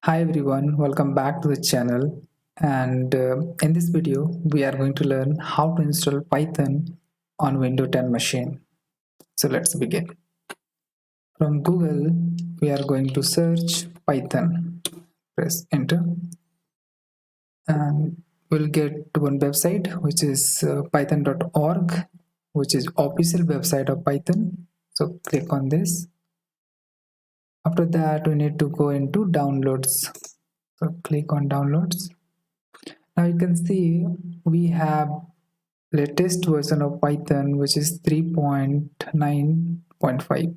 Hi everyone, welcome back to the channel. And in this video, we are going to learn how to install Python on Windows 10 machine. So let's begin. From Google, we are going to search Python. Press enter, and we'll get to one website which is python.org, which is official website of Python. So click on this. After that, we need to go into downloads. So click on downloads. Now you can see we have latest version of Python which is 3.9.5.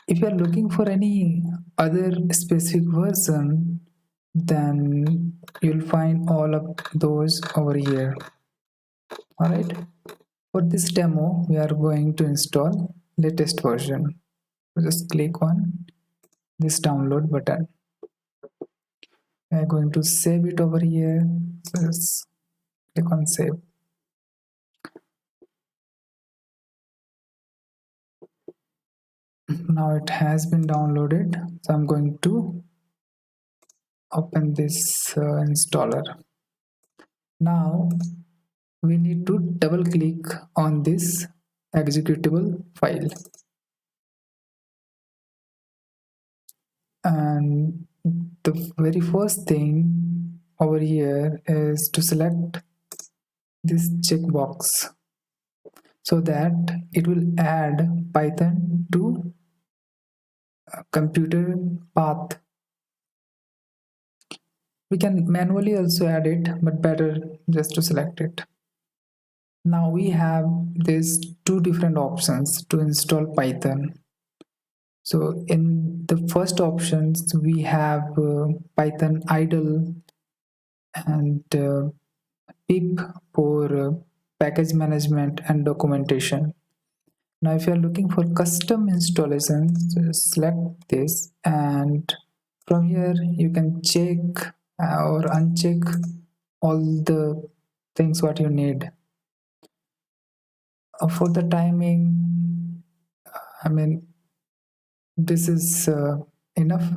If you are looking for any other specific version, then you'll find all of those over here. Alright, for this demo we are going to install latest version. So just click on this download button. We are going to save it over here. So just click on save. Now it has been downloaded, so I'm going to open this installer. Now we need to double click on this executable file, and the very first thing over here is to select this checkbox so that it will add Python to computer path. We can manually also add it, but better just to select it. Now we have these two different options to install Python. So in the first options, we have Python idle and pip for package management and documentation. Now if you are looking for custom installation, so just select this, and from here you can check or uncheck all the things what you need. For the timing, I mean, this is enough.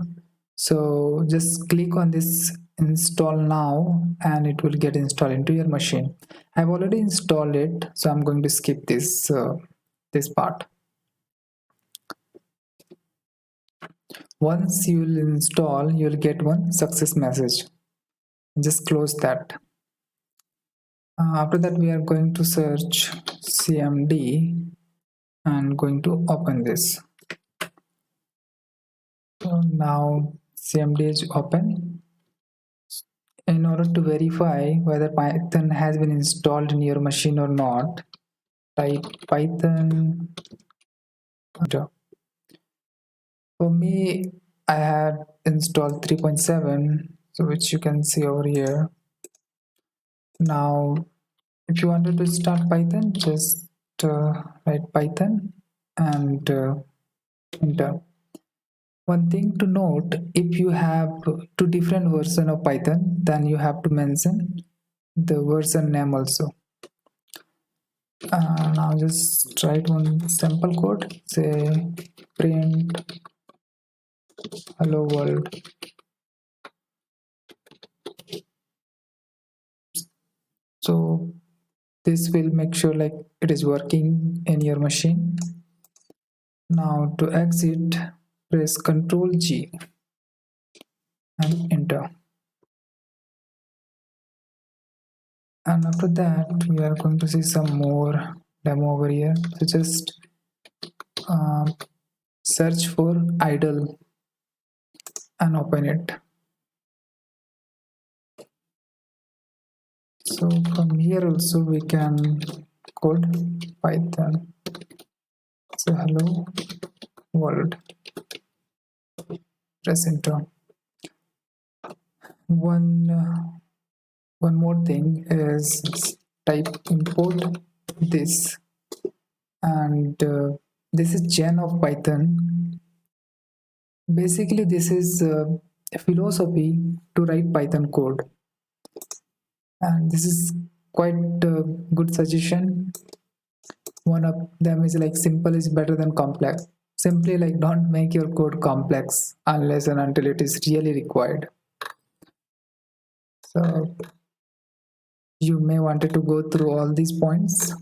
So just click on this install now and it will get installed into your machine. I've already installed it, so I'm going to skip this this part. Once you will install, you'll get one success message. Just close that. After that, we are going to search cmd and going to open this. So now cmd is open. In order to verify whether Python has been installed in your machine or not, type Python. For me, I had installed 3.7, so which you can see over here. Now, if you wanted to start Python, just write Python and enter. One thing to note, if you have two different versions of Python, then you have to mention the version name also. Now just write one simple code, say print hello world. So this will make sure like it is working in your machine. Now to exit, press Ctrl G and enter. And after that, we are going to see some more demo over here. So just search for idle and open it. So from here also we can code Python. So hello world. Press enter. One more thing is type import this, and this is gen of Python. Basically this is a philosophy to write Python code, and this is quite a good suggestion. One of them is like simple is better than complex. Simply like don't make your code complex unless and until it is really required. So you may wanted to go through all these points.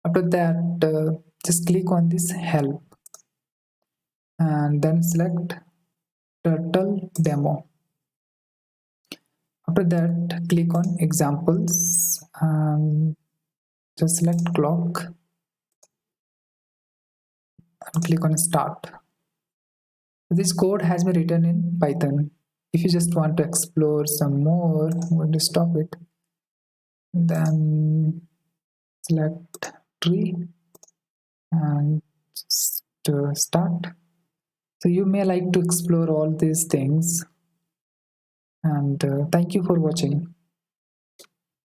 After that, just click on this help and then select turtle demo. After that, click on examples and just select clock and click on start. This code has been written in Python. If you just want to explore some more, I'm going to stop it. Then select tree and just start. So you may like to explore all these things, and thank you for watching.